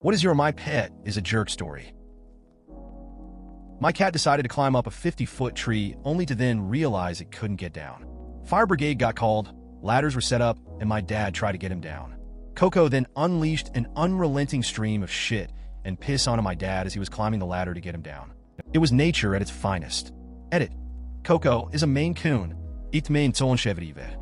What is your My Pet is a Jerk story. My cat decided to climb up a 50-foot tree only to then realize it couldn't get down. Fire brigade got called, ladders were set up, and my dad tried to get him down. Coco then unleashed an unrelenting stream of shit and piss onto my dad as he was climbing the ladder to get him down. It was nature at its finest. Edit. Coco is a Maine Coon. It Maine Tonchevrive.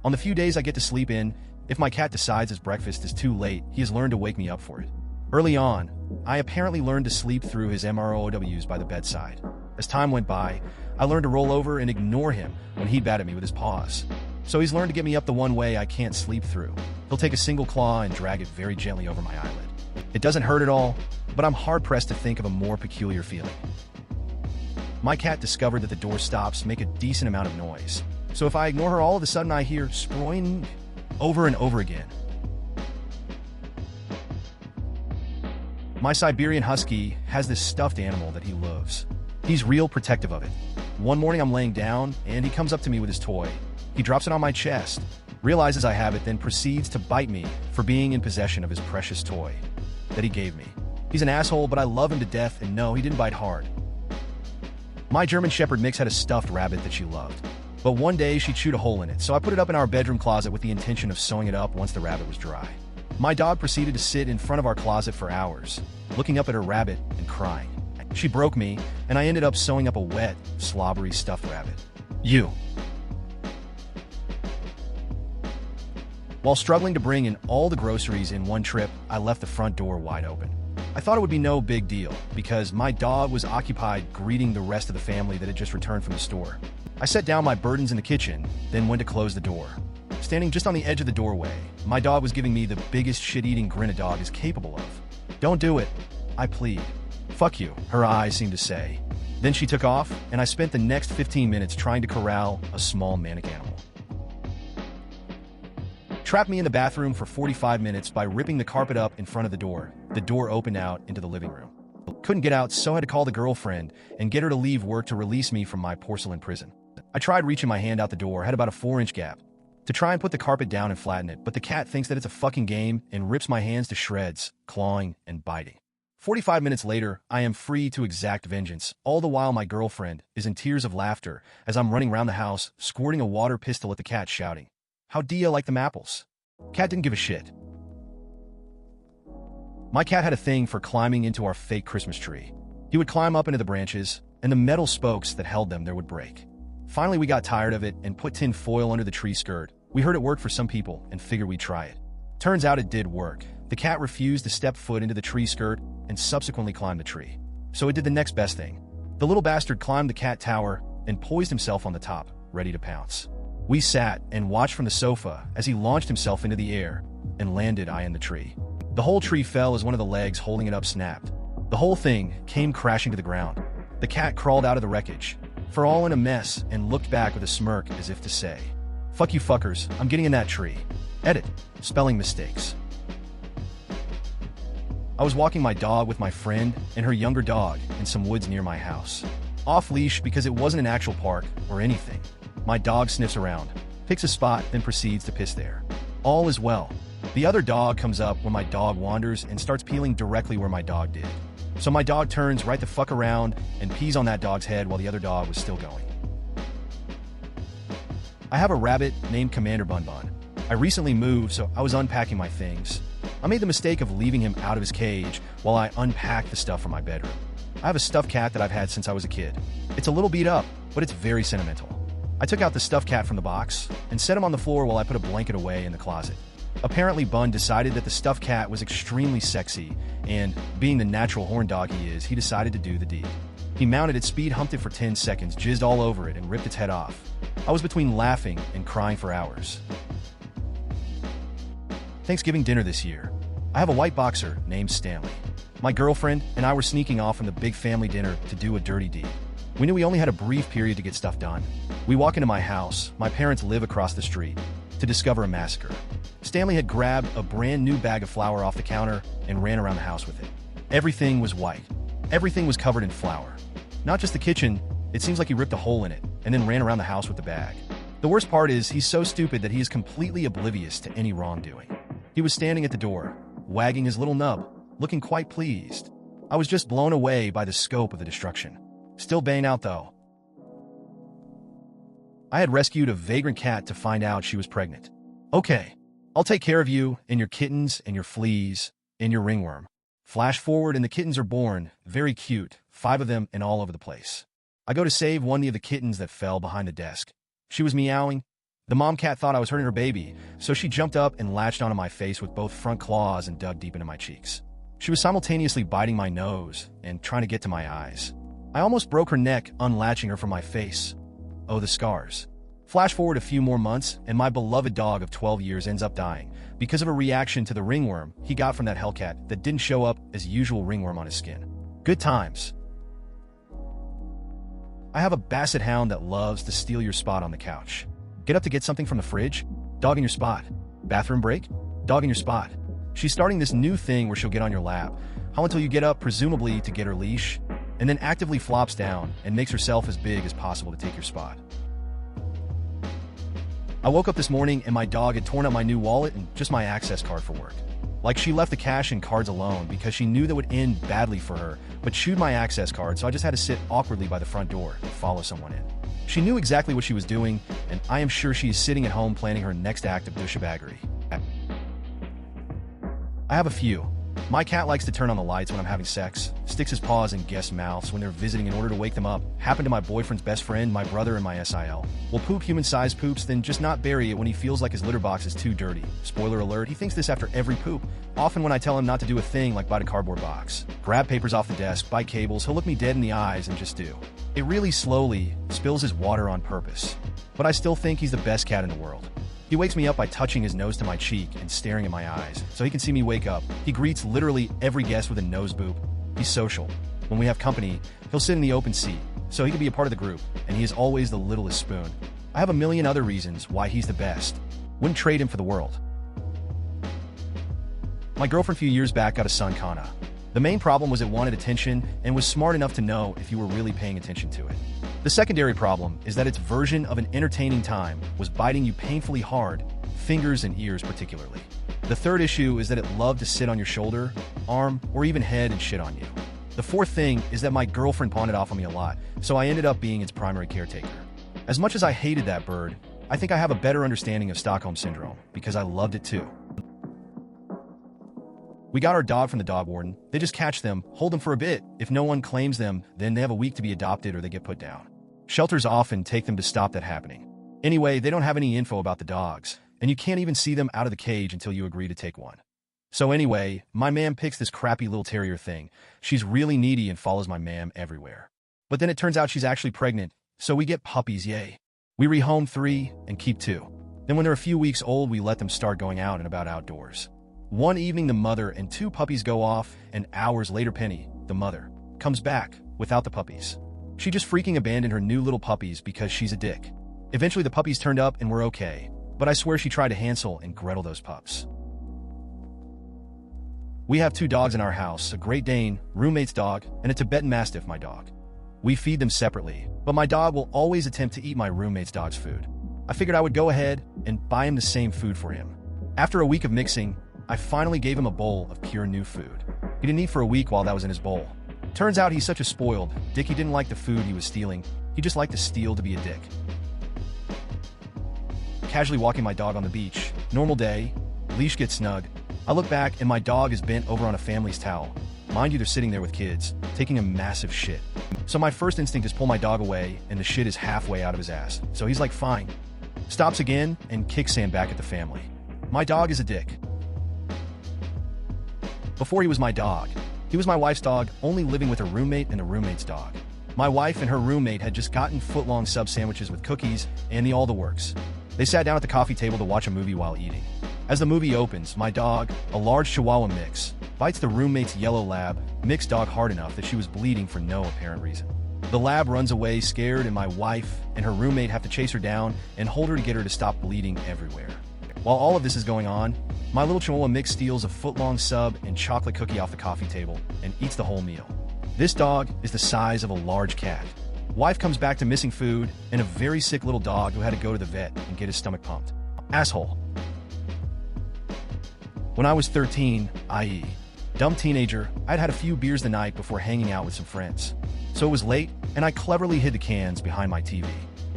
On the few days I get to sleep in, if my cat decides his breakfast is too late, he has learned to wake me up for it. Early on, I apparently learned to sleep through his MROWs by the bedside. As time went by, I learned to roll over and ignore him when he'd bat at me with his paws. So he's learned to get me up the one way I can't sleep through. He'll take a single claw and drag it very gently over my eyelid. It doesn't hurt at all, but I'm hard-pressed to think of a more peculiar feeling. My cat discovered that the door stops make a decent amount of noise. So if I ignore her, all of a sudden I hear sproing over and over again. My Siberian Husky has this stuffed animal that he loves. He's real protective of it. One morning I'm laying down, and he comes up to me with his toy. He drops it on my chest, realizes I have it, then proceeds to bite me for being in possession of his precious toy that he gave me. He's an asshole, but I love him to death, and no, he didn't bite hard. My German Shepherd Mix had a stuffed rabbit that she loved. But one day she chewed a hole in it, so I put it up in our bedroom closet with the intention of sewing it up once the rabbit was dry. My dog proceeded to sit in front of our closet for hours, looking up at her rabbit and crying. She broke me, and I ended up sewing up a wet, slobbery stuffed rabbit. While struggling to bring in all the groceries in one trip, I left the front door wide open. I thought it would be no big deal, because my dog was occupied greeting the rest of the family that had just returned from the store. I set down my burdens in the kitchen, then went to close the door. Standing just on the edge of the doorway, my dog was giving me the biggest shit-eating grin a dog is capable of. "Don't do it," I plead. "Fuck you," her eyes seemed to say. Then she took off, and I spent the next 15 minutes trying to corral a small manic animal. Trapped me in the bathroom for 45 minutes by ripping the carpet up in front of the door. The door opened out into the living room. Couldn't get out, so I had to call the girlfriend and get her to leave work to release me from my porcelain prison. I tried reaching my hand out the door, had about a 4-inch gap, to try and put the carpet down and flatten it, but the cat thinks that it's a fucking game and rips my hands to shreds, clawing and biting. 45 minutes later, I am free to exact vengeance, all the while my girlfriend is in tears of laughter as I'm running around the house, squirting a water pistol at the cat, shouting, "How do you like them apples?" Cat didn't give a shit. My cat had a thing for climbing into our fake Christmas tree. He would climb up into the branches, and the metal spokes that held them there would break. Finally, we got tired of it and put tin foil under the tree skirt. We heard it worked for some people and figured we'd try it. Turns out it did work. The cat refused to step foot into the tree skirt and subsequently climbed the tree. So it did the next best thing. The little bastard climbed the cat tower and poised himself on the top, ready to pounce. We sat and watched from the sofa as he launched himself into the air and landed high in the tree. The whole tree fell as one of the legs holding it up snapped. The whole thing came crashing to the ground. The cat crawled out of the wreckage, for all in a mess, and looked back with a smirk as if to say, "Fuck you fuckers, I'm getting in that tree." Edit. Spelling mistakes. I was walking my dog with my friend and her younger dog in some woods near my house. Off leash because it wasn't an actual park or anything. My dog sniffs around, picks a spot, then proceeds to piss there. All is well. The other dog comes up when my dog wanders and starts peeling directly where my dog did. So my dog turns right the fuck around and pees on that dog's head while the other dog was still going. I have a rabbit named Commander Bun Bun. I recently moved, so I was unpacking my things. I made the mistake of leaving him out of his cage while I unpacked the stuff from my bedroom. I have a stuffed cat that I've had since I was a kid. It's a little beat up, but it's very sentimental. I took out the stuffed cat from the box and set him on the floor while I put a blanket away in the closet. Apparently, Bun decided that the stuffed cat was extremely sexy, and, being the natural horn dog he is, he decided to do the deed. He mounted its speed, humped it for 10 seconds, jizzed all over it, and ripped its head off. I was between laughing and crying for hours. Thanksgiving dinner this year. I have a white boxer named Stanley. My girlfriend and I were sneaking off from the big family dinner to do a dirty deed. We knew we only had a brief period to get stuff done. We walk into my house, my parents live across the street, to discover a massacre. Stanley had grabbed a brand new bag of flour off the counter and ran around the house with it. Everything was white. Everything was covered in flour. Not just the kitchen, it seems like he ripped a hole in it and then ran around the house with the bag. The worst part is he's so stupid that he is completely oblivious to any wrongdoing. He was standing at the door, wagging his little nub, looking quite pleased. I was just blown away by the scope of the destruction. Still baying out, though. I had rescued a vagrant cat to find out she was pregnant. Okay, I'll take care of you and your kittens and your fleas and your ringworm. Flash forward and the kittens are born, very cute, 5 of them and all over the place. I go to save one of the kittens that fell behind the desk. She was meowing. The mom cat thought I was hurting her baby, so she jumped up and latched onto my face with both front claws and dug deep into my cheeks. She was simultaneously biting my nose and trying to get to my eyes. I almost broke her neck unlatching her from my face. Oh, the scars. Flash forward a few more months, and my beloved dog of 12 years ends up dying because of a reaction to the ringworm he got from that hellcat that didn't show up as usual ringworm on his skin. Good times. I have a basset hound that loves to steal your spot on the couch. Get up to get something from the fridge? Dog in your spot. Bathroom break? Dog in your spot. She's starting this new thing where she'll get on your lap, how until you get up, presumably to get her leash, and then actively flops down and makes herself as big as possible to take your spot. I woke up this morning and my dog had torn up my new wallet and just my access card for work. Like she left the cash and cards alone because she knew that would end badly for her, but chewed my access card, so I just had to sit awkwardly by the front door and follow someone in. She knew exactly what she was doing, and I am sure she is sitting at home planning her next act of douchebaggery. I have a few. My cat likes to turn on the lights when I'm having sex, sticks his paws in guest mouths when they're visiting in order to wake them up. Happened to my boyfriend's best friend, my brother, and my SIL. Will poop human-sized poops, then just not bury it when he feels like his litter box is too dirty. Spoiler alert, he thinks this after every poop. Often when I tell him not to do a thing like bite a cardboard box, grab papers off the desk, bite cables, he'll look me dead in the eyes and just do. It really slowly spills his water on purpose. But I still think he's the best cat in the world. He wakes me up by touching his nose to my cheek and staring in my eyes, so he can see me wake up. He greets literally every guest with a nose boop. He's social. When we have company, he'll sit in the open seat, so he can be a part of the group, and he is always the littlest spoon. I have a million other reasons why he's the best. Wouldn't trade him for the world. My girlfriend a few years back got a son, Kana. The main problem was it wanted attention and was smart enough to know if you were really paying attention to it. The secondary problem is that its version of an entertaining time was biting you painfully hard, fingers and ears particularly. The third issue is that it loved to sit on your shoulder, arm, or even head and shit on you. The fourth thing is that my girlfriend pawned it off on me a lot, so I ended up being its primary caretaker. As much as I hated that bird, I think I have a better understanding of Stockholm Syndrome, because I loved it too. We got our dog from the dog warden. They just catch them, hold them for a bit. If no one claims them, then they have a week to be adopted or they get put down. Shelters often take them to stop that happening. Anyway, they don't have any info about the dogs, and you can't even see them out of the cage until you agree to take one. So anyway, my ma'am picks this crappy little terrier thing. She's really needy and follows my ma'am everywhere. But then it turns out she's actually pregnant, so we get puppies, yay. We rehome 3 and keep 2. Then when they're a few weeks old, we let them start going out and about outdoors. One evening, the mother and 2 puppies go off, and hours later, Penny, the mother, comes back without the puppies. She just freaking abandoned her new little puppies because she's a dick. Eventually, the puppies turned up and were okay, but I swear she tried to Hansel and Gretel those pups. We have 2 dogs in our house, a Great Dane, roommate's dog, and a Tibetan Mastiff, my dog. We feed them separately, but my dog will always attempt to eat my roommate's dog's food. I figured I would go ahead and buy him the same food for him. After a week of mixing, I finally gave him a bowl of pure new food. He didn't eat for a week while that was in his bowl. Turns out he's such a spoiled dick, he didn't like the food he was stealing. He just liked to steal to be a dick. Casually walking my dog on the beach. Normal day. Leash gets snug. I look back and my dog is bent over on a family's towel. Mind you, they're sitting there with kids, taking a massive shit. So my first instinct is pull my dog away, and the shit is halfway out of his ass. So he's like, fine. Stops again and kicks sand back at the family. My dog is a dick. Before he was my dog, he was my wife's dog, only living with her roommate and the roommate's dog. My wife and her roommate had just gotten foot-long sub sandwiches with cookies and all the works. They sat down at the coffee table to watch a movie while eating. As the movie opens, my dog, a large Chihuahua mix, bites the roommate's yellow lab mix dog hard enough that she was bleeding for no apparent reason. The lab runs away scared, and my wife and her roommate have to chase her down and hold her to get her to stop bleeding everywhere. While all of this is going on, my little Chihuahua mix steals a foot-long sub and chocolate cookie off the coffee table and eats the whole meal. This dog is the size of a large cat. Wife comes back to missing food and a very sick little dog who had to go to the vet and get his stomach pumped. Asshole. When I was 13, i.e., dumb teenager, I'd had a few beers the night before hanging out with some friends. So it was late, and I cleverly hid the cans behind my TV.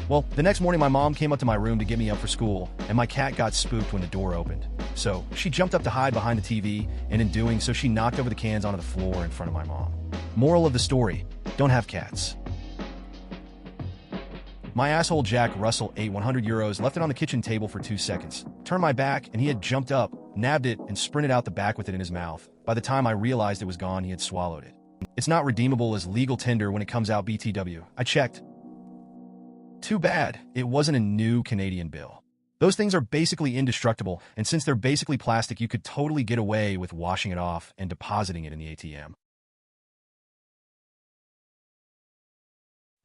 Well, the next morning my mom came up to my room to get me up for school, and my cat got spooked when the door opened. So she jumped up to hide behind the TV, and in doing so she knocked over the cans onto the floor in front of my mom. Moral of the story, don't have cats. My asshole Jack Russell ate 100 euros, left it on the kitchen table for 2 seconds, turned my back, and he had jumped up, nabbed it, and sprinted out the back with it in his mouth. By the time I realized it was gone, he had swallowed it. It's not redeemable as legal tender when it comes out BTW. I checked. Too bad it wasn't a new Canadian bill. Those things are basically indestructible, and since they're basically plastic, you could totally get away with washing it off and depositing it in the ATM.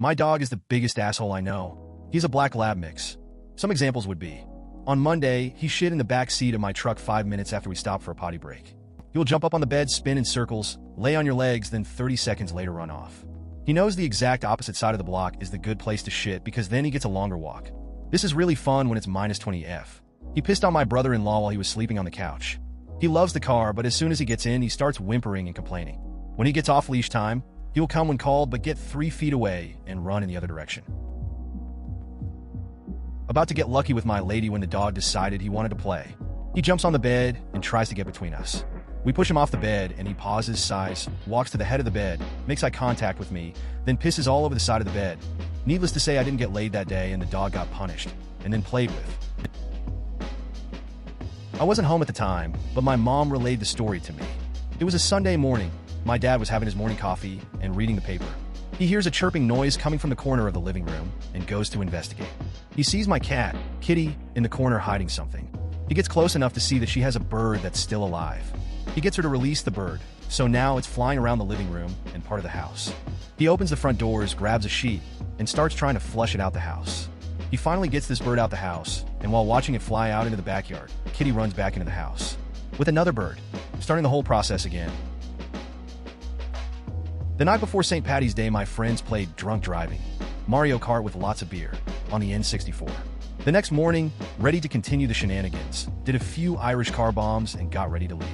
My dog is the biggest asshole I know. He's a black lab mix. Some examples would be, on Monday, he shit in the back seat of my truck 5 minutes after we stopped for a potty break. He will jump up on the bed, spin in circles, lay on your legs, then 30 seconds later run off. He knows the exact opposite side of the block is the good place to shit because then he gets a longer walk. This is really fun when it's minus 20 F. He pissed on my brother-in-law while he was sleeping on the couch. He loves the car, but as soon as he gets in, he starts whimpering and complaining. When he gets off leash time, he will come when called but get 3 feet away and run in the other direction. About to get lucky with my lady when the dog decided he wanted to play. He jumps on the bed and tries to get between us. We push him off the bed, and he pauses, sighs, walks to the head of the bed, makes eye contact with me, then pisses all over the side of the bed. Needless to say, I didn't get laid that day, and the dog got punished, and then played with. I wasn't home at the time, but my mom relayed the story to me. It was a Sunday morning. My dad was having his morning coffee and reading the paper. He hears a chirping noise coming from the corner of the living room and goes to investigate. He sees my cat, Kitty, in the corner hiding something. He gets close enough to see that she has a bird that's still alive. He gets her to release the bird, so now it's flying around the living room and part of the house. He opens the front doors, grabs a sheet, and starts trying to flush it out the house. He finally gets this bird out the house, and while watching it fly out into the backyard, Kitty runs back into the house with another bird, starting the whole process again. The night before St. Paddy's Day, my friends played drunk driving, Mario Kart with lots of beer, on the N64. The next morning, ready to continue the shenanigans, did a few Irish car bombs and got ready to leave.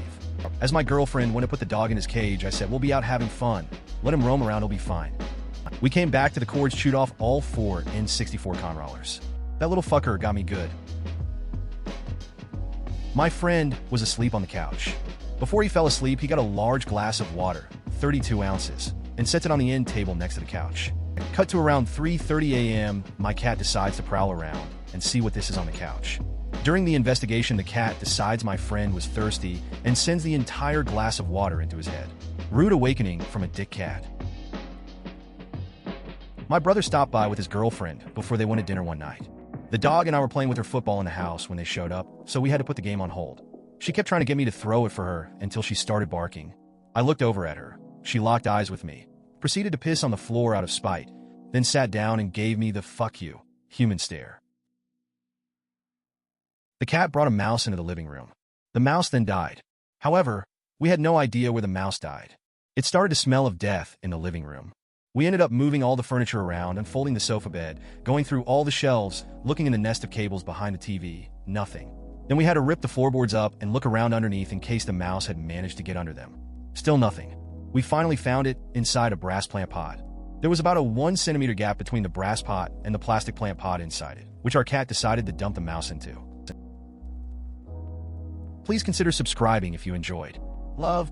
As my girlfriend went to put the dog in his cage, I said, "We'll be out having fun. Let him roam around, he'll be fine." We came back to the cords, chewed off all 4 N64 controllers. That little fucker got me good. My friend was asleep on the couch. Before he fell asleep, he got a large glass of water, 32 ounces, and sets it on the end table next to the couch. Cut to around 3:30 a.m., my cat decides to prowl around and see what this is on the couch. During the investigation, the cat decides my friend was thirsty and sends the entire glass of water into his head. Rude awakening from a dick cat. My brother stopped by with his girlfriend before they went to dinner one night. The dog and I were playing with her football in the house when they showed up, so we had to put the game on hold. She kept trying to get me to throw it for her until she started barking. I looked over at her. She locked eyes with me, proceeded to piss on the floor out of spite, then sat down and gave me the "fuck you" human stare. The cat brought a mouse into the living room. The mouse then died. However, we had no idea where the mouse died. It started to smell of death in the living room. We ended up moving all the furniture around, unfolding the sofa bed, going through all the shelves, looking in the nest of cables behind the TV. Nothing. Then we had to rip the floorboards up and look around underneath in case the mouse had managed to get under them. Still nothing. We finally found it inside a brass plant pot. There was about a 1 centimeter gap between the brass pot and the plastic plant pot inside it, which our cat decided to dump the mouse into. Please consider subscribing if you enjoyed. Love.